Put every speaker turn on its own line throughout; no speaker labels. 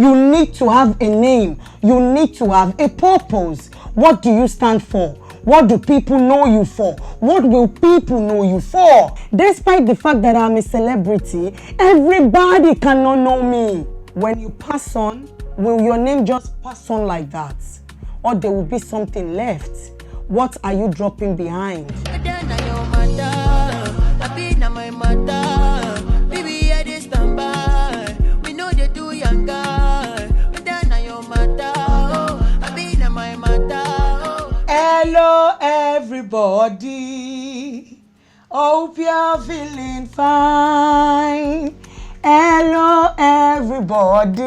You need to have a name. You need to have a purpose. What do you stand for? What do people know you for? What will people know you for? Despite the fact that I'm a celebrity, everybody cannot know me. When you pass on, will your name just pass on like that? Or there will be something left? What are you dropping behind? Hello everybody, hope you're feeling fine. Hello everybody,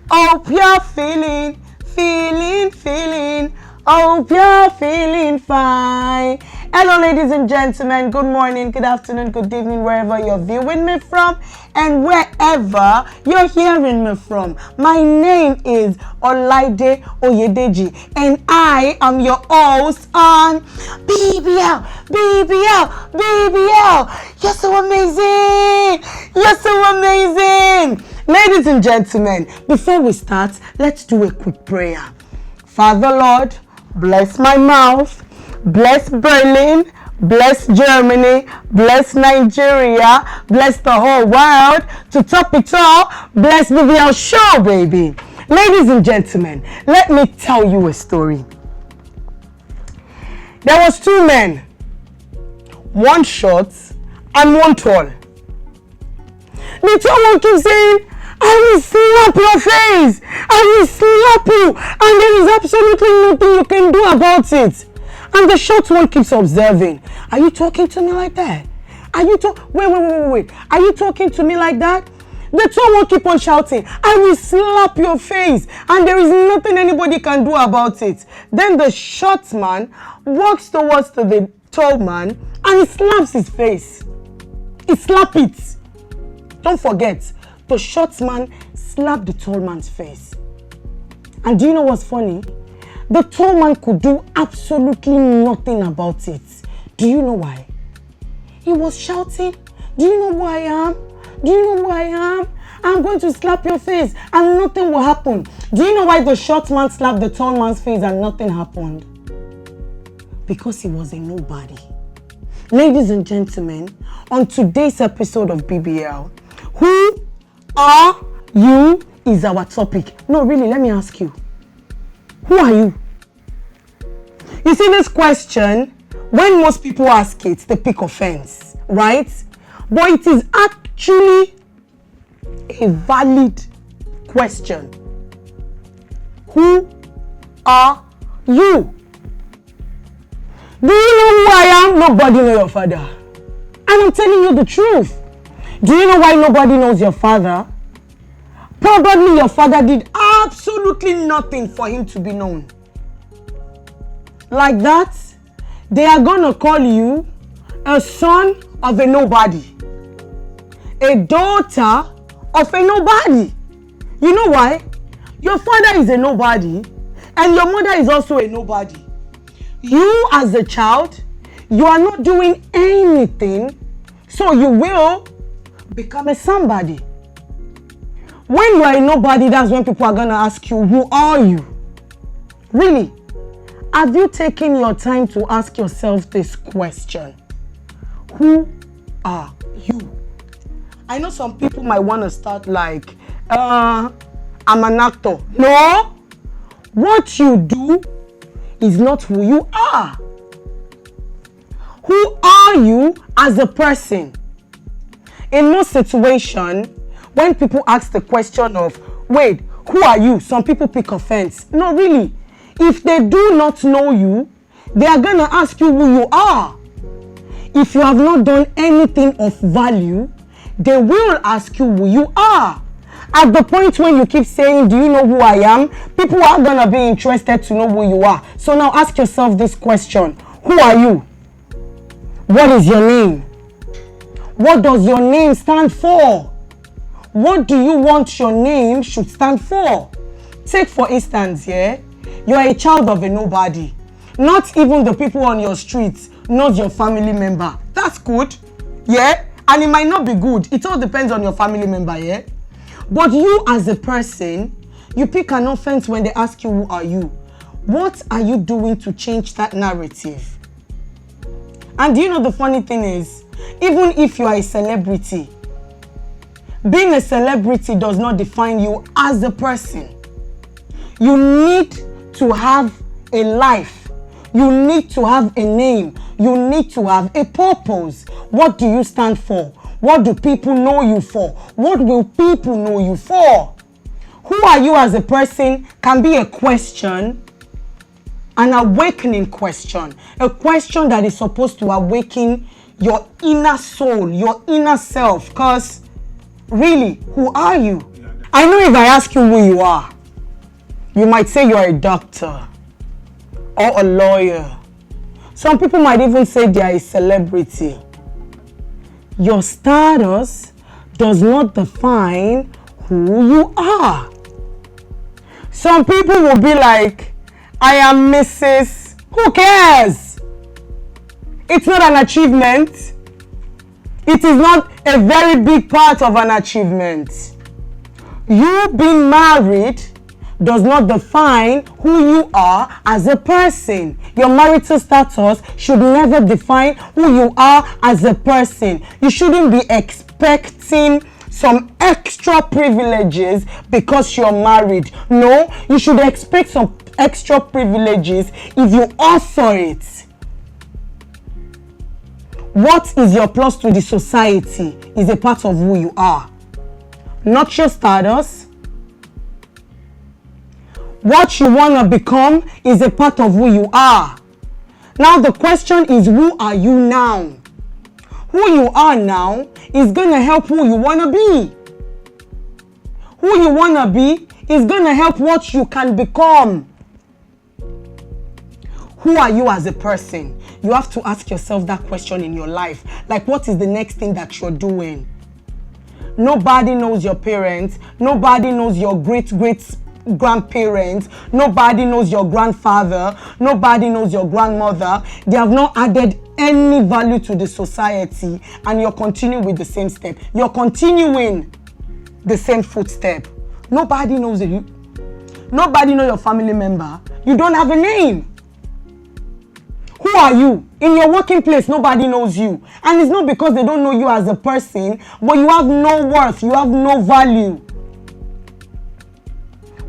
hope you're feeling, hope you're feeling fine. Hello ladies and gentlemen, good morning, good afternoon, good evening, wherever you're viewing me from and wherever you're hearing me from. My name is OYEDEJI and I am your host on BBL. You're so amazing. You're so amazing. Ladies and gentlemen, before we start, let's do a quick prayer. Father Lord, bless my mouth, bless Berlin, bless Germany, bless Nigeria, bless the whole world. To top it all, bless BBL show, baby. Ladies and gentlemen, let me tell you a story. There was two men, one short and one tall. The tall one keeps saying, I will slap your face. I will slap you. And there is absolutely nothing you can do about it. And the short one keeps observing. Are you talking to me like that? Are you wait. Are you talking to me like that? The tall one keep on shouting, I will slap your face. And there is nothing anybody can do about it. Then the short man walks towards to the tall man and he slaps his face. He slaps it. Don't forget, the short man slapped the tall man's face. And do you know what's funny? The tall man could do absolutely nothing about it. Do you know why? He was shouting, do you know who I am? Do you know who I am? I'm going to slap your face and nothing will happen. Do you know why the short man slapped the tall man's face and nothing happened? Because he was a nobody. Ladies and gentlemen, on today's episode of BBL, who are you is our topic. No, really, let me ask you. Who are you? You see this question, when most people ask it, they pick offense, right? But it is actually a valid question. Who are you? Do you know who I am? Nobody knows your father. And I'm telling you the truth. Do you know why nobody knows your father? Probably your father did absolutely nothing for him to be known. Like that, they are gonna call you a son of a nobody, a daughter of a nobody. You know why? Your father is a nobody and your mother is also a nobody. You as a child, you are not doing anything, so you will become a somebody. When you are a nobody, that's when people are going to ask you, who are you? Really? Have you taken your time to ask yourself this question? Who are you? I know some people might want to start like, I'm an actor. No. What you do is not who you are. Who are you as a person? In most situations, when people ask the question of, wait, who are you? Some people pick offense. No, really. If they do not know you, they are going to ask you who you are. If you have not done anything of value, they will ask you who you are. At the point when you keep saying, do you know who I am? People are going to be interested to know who you are. So now ask yourself this question. Who are you? What is your name? What does your name stand for? What do you want your name should stand for? Take for instance, yeah, you are a child of a nobody. Not even the people on your streets knows your family member. That's good, yeah? And it might not be good. It all depends on your family member, yeah? But you as a person, you pick an offense when they ask you, who are you? What are you doing to change that narrative? And do you know the funny thing is, even if you are a celebrity, being a celebrity does not define you as a person. You need to have a life. You need to have a name. You need to have a purpose. What do you stand for? What do people know you for? What will people know you for? Who are you as a person can be a question, an awakening question, a question that is supposed to awaken your inner soul, your inner self. Because really, who are you? I know if I ask you who you are, you might say you're a doctor or a lawyer. Some people might even say they are a celebrity. Your status does not define who you are. Some people will be like, I am Mrs. Who cares? It's not an achievement. It is not a very big part of an achievement. You being married does not define who you are as a person. Your marital status should never define who you are as a person. You shouldn't be expecting some extra privileges because you're married. No, you should expect some extra privileges if you offer it. What is your plus to the society is a part of who you are, not your status. What you want to become is a part of who you are. Now the question is, who are you now? Who you are now is going to help who you want to be. Who you want to be is going to help what you can become. Who are you as a person? You have to ask yourself that question in your life. Like, what is the next thing that you're doing? Nobody knows your parents. Nobody knows your great-great-grandparents. Nobody knows your grandfather. Nobody knows your grandmother. They have not added any value to the society, and you're continuing with the same step. You're continuing the same footstep. Nobody knows you. Nobody knows your family member. You don't have a name. Who are you? In your working place, nobody knows you. And it's not because they don't know you as a person, but you have no worth. You have no value.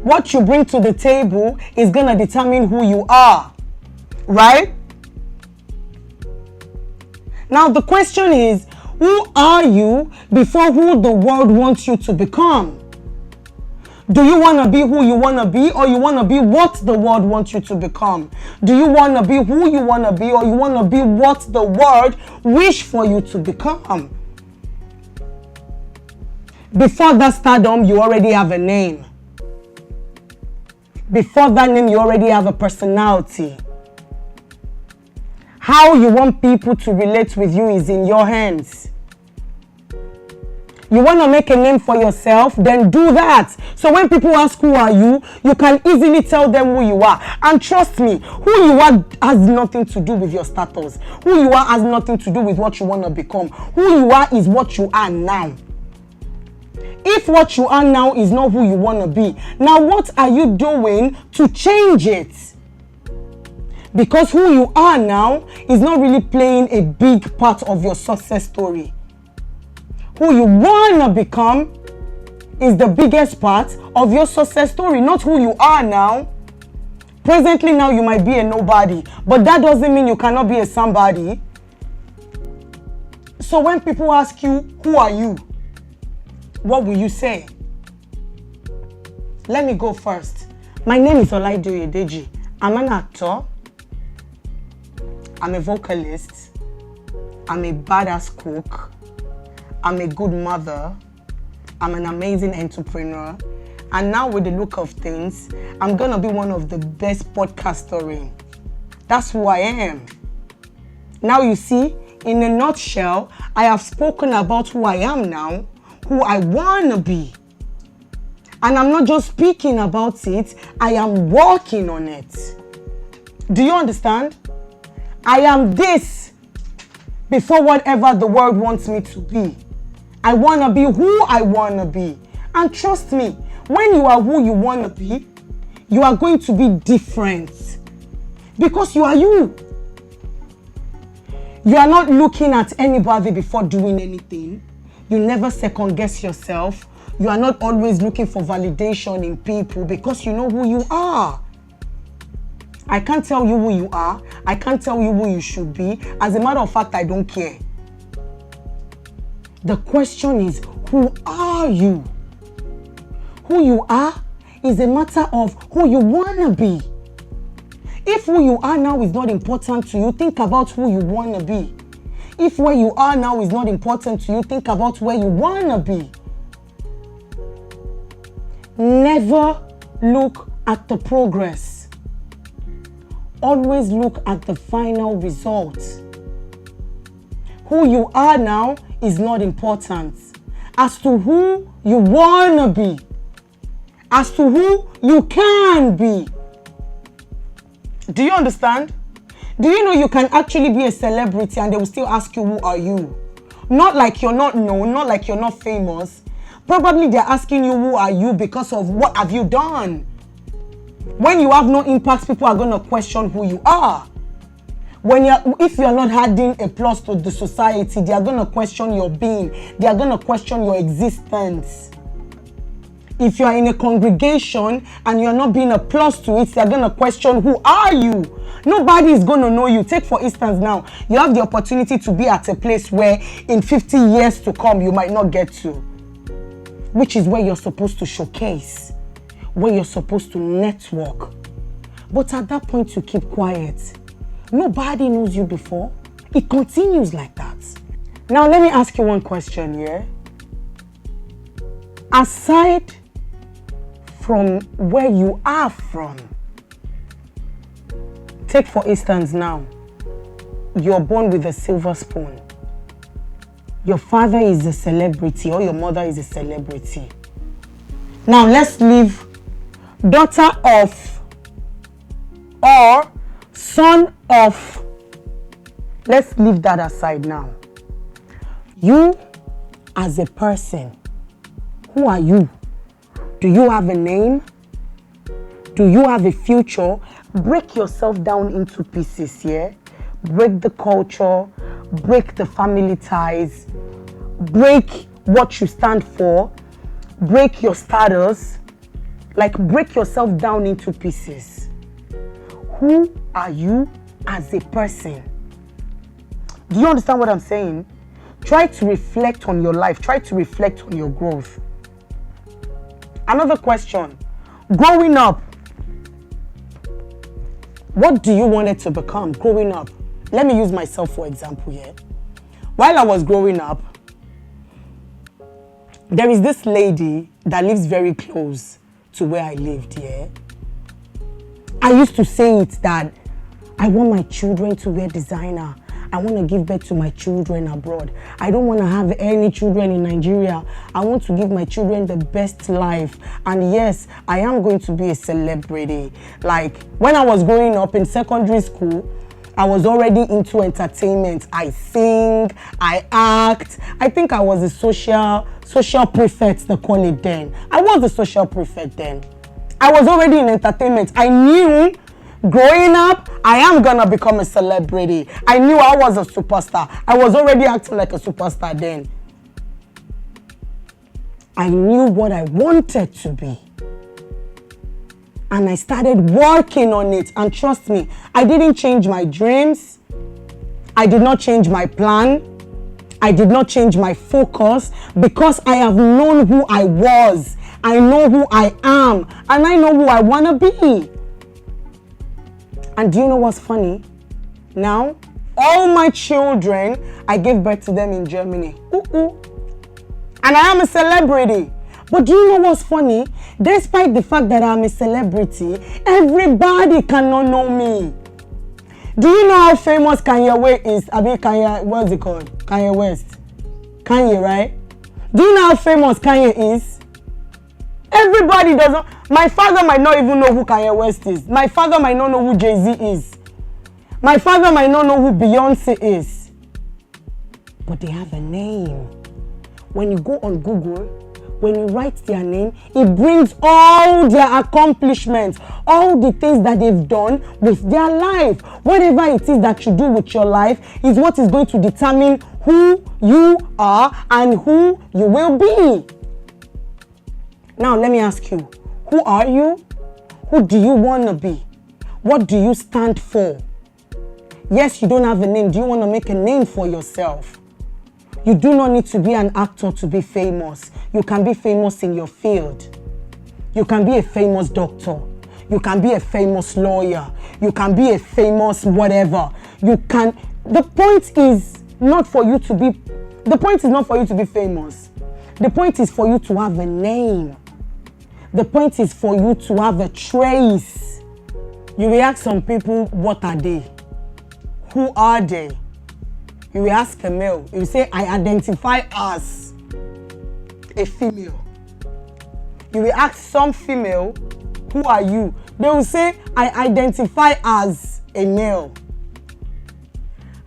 What you bring to the table is going to determine who you are. Right? Now the question is, who are you before who the world wants you to become? Do you want to be who you want to be, or you want to be what the world wants you to become? Do you want to be who you want to be, or you want to be what the world wish for you to become? Before that stardom, you already have a name. Before that name, you already have a personality. How you want people to relate with you is in your hands. You want to make a name for yourself, then do that. So when people ask who are you, you can easily tell them who you are. And trust me, who you are has nothing to do with your status. Who you are has nothing to do with what you want to become. Who you are is what you are now. If what you are now is not who you want to be, now what are you doing to change it? Because who you are now is not really playing a big part of your success story. Who you want to become is the biggest part of your success story, not who you are now. Presently now you might be a nobody, but that doesn't mean you cannot be a somebody. So when people ask you, who are you? What will you say? Let me go first. My name is OYEDEJI. I'm an actor. I'm a vocalist. I'm a badass cook. I'm a good mother. I'm an amazing entrepreneur. And now with the look of things, I'm going to be one of the best podcasters. That's who I am. Now you see, in a nutshell, I have spoken about who I am now, who I want to be. And I'm not just speaking about it, I am working on it. Do you understand? I am this before whatever the world wants me to be. I want to be who I want to be. And trust me, when you are who you want to be, you are going to be different. Because you are you. You are not looking at anybody before doing anything. You never second guess yourself. You are not always looking for validation in people because you know who you are. I can't tell you who you are. I can't tell you who you should be. As a matter of fact, I don't care. The question is, who are you? Who you are is a matter of who you want to be. If who you are now is not important to you, think about who you want to be. If where you are now is not important to you, think about where you want to be. Never look at the progress. Always look at the final result. Who you are now is not important. As to who you want to be, as to who you can be. Do you understand? Do you know you can actually be a celebrity and they will still ask you, who are you? Not like you're not known, not like you're not famous. Probably they're asking you, who are you, because of what have you done? When you have no impact, people are going to question who you are. If you're not adding a plus to the society, they are going to question your being. They are going to question your existence. If you are in a congregation and you're not being a plus to it, they're going to question, who are you? Nobody is going to know you. Take for instance now, you have the opportunity to be at a place where in 50 years to come, you might not get to. Which is where you're supposed to showcase, where you're supposed to network. But at that point, you keep quiet. Nobody knows you before. It continues like that. Now, let me ask you one question, yeah? Aside from where you are from, take for instance now, you're born with a silver spoon. Your father is a celebrity or your mother is a celebrity. Now let's leave daughter of or son of. Let's leave that aside now. You as a person, who are you? Do you have a name? Do you have a future? Break yourself down into pieces, yeah? Break the culture, break the family ties, break what you stand for, break your status, like break yourself down into pieces. Who are you as a person? Do you understand what I'm saying? Try to reflect on your life. Try to reflect on your growth. Another question. Growing up, what do you want it to become growing up? Let me use myself for example here. While I was growing up, there is this lady that lives very close to where I lived, yeah? I used to say it that I want my children to wear designer. I want to give birth to my children abroad. I don't want to have any children in Nigeria. I want to give my children the best life. And yes, I am going to be a celebrity. Like when I was growing up in secondary school, I was already into entertainment. I sing, I act. I think I was a social prefect, they call it then. I was a social prefect then. I was already in entertainment. I knew growing up, I am gonna become a celebrity. I knew I was a superstar. I was already acting like a superstar then. I knew what I wanted to be. And I started working on it. And trust me, I didn't change my dreams. I did not change my plan. I did not change my focus because I have known who I was. I know who I am. And I know who I want to be. And do you know what's funny? Now, all my children, I gave birth to them in Germany. And I am a celebrity. But do you know what's funny? Despite the fact that I'm a celebrity, everybody cannot know me. Do you know how famous Kanye West is? I mean, Kanye, what's it called? Kanye West. Kanye, right? Do you know how famous Kanye is? Everybody doesn't. My father might not even know who Kanye West is. My father might not know who Jay-Z is. My father might not know who Beyonce is. But they have a name. When you go on Google, when you write their name, it brings all their accomplishments, all the things that they've done with their life. Whatever it is that you do with your life is what is going to determine who you are and who you will be. Now, let me ask you, who are you? Who do you want to be? What do you stand for? Yes, you don't have a name. Do you want to make a name for yourself? You do not need to be an actor to be famous. You can be famous in your field. You can be a famous doctor. You can be a famous lawyer. You can be a famous whatever. You can. The point is not for you to be famous. The point is for you to have a name. The point is for you to have a trace. You will ask some people, what are they? Who are they? You will ask a male. You will say, I identify as a female. You will ask some female, who are you? They will say, I identify as a male.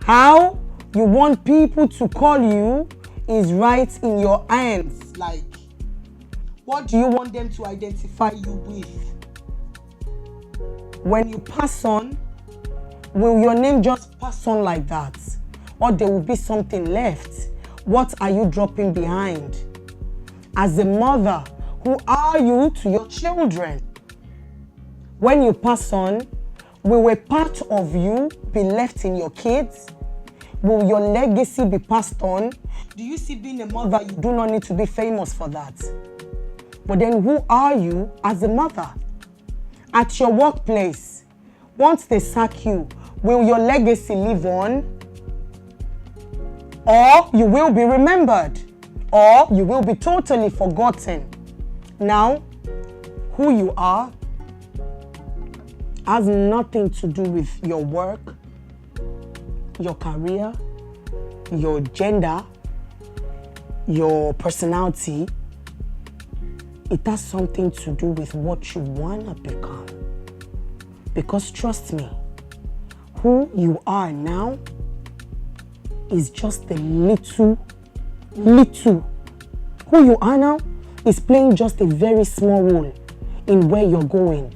How you want people to call you is right in your hands. Like, what do you want them to identify you with? When you pass on, will your name just pass on like that? Or there will be something left? What are you dropping behind? As a mother, who are you to your children? When you pass on, will a part of you be left in your kids? Will your legacy be passed on? Do you see being a mother, you do not need to be famous for that? But then who are you as a mother? At your workplace, once they sack you, will your legacy live on? Or you will be remembered? Or you will be totally forgotten? Now, who you are has nothing to do with your work, your career, your gender, your personality. It has something to do with what you want to become. Because trust me, who you are now is just a little. Who you are now is playing just a very small role in where you're going.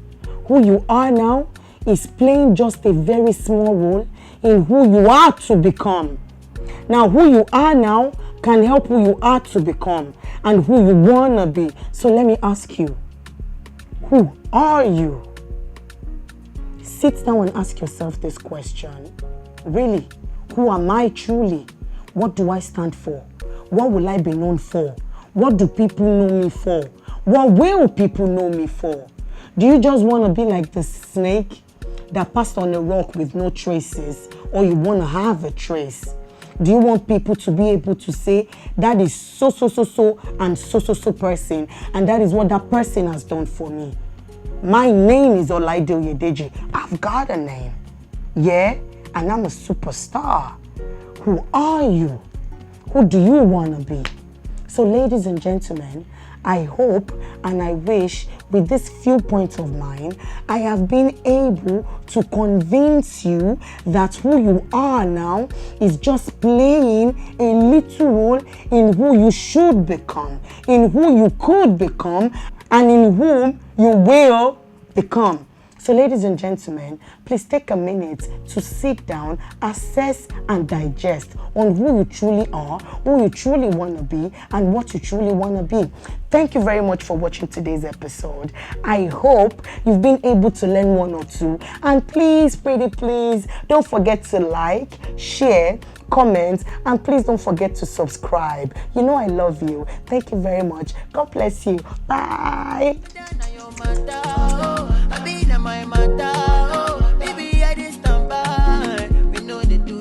Who you are now is playing just a very small role in who you are to become. Now, who you are now can help who you are to become and who you want to be. So let me ask you, who are you? Sit down and ask yourself this question. Really, who am I truly? What do I stand for? What will I be known for? What do people know me for? What will people know me for? Do you just want to be like the snake that passed on a rock with no traces, or you want to have a trace? Do you want people to be able to say that is so and so person, and that is what that person has done for me? My name is OYEDEJI. I've got a name. Yeah, and I'm a superstar. Who are you? Who do you want to be? So ladies and gentlemen, I hope and I wish with this few points of mine, I have been able to convince you that who you are now is just playing a little role in who you should become, in who you could become, and in whom you will become. So ladies and gentlemen, please take a minute to sit down, assess and digest on who you truly are, who you truly want to be, and what you truly want to be. Thank you very much for watching today's episode. I hope you've been able to learn one or two. And please, pretty please, don't forget to like, share, comment, and please don't forget to subscribe. You know I love you. Thank you very much. God bless you. Bye. My matter, oh, baby, I just stand by. We know they do,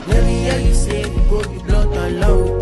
Maybe I you say, go be blood alone.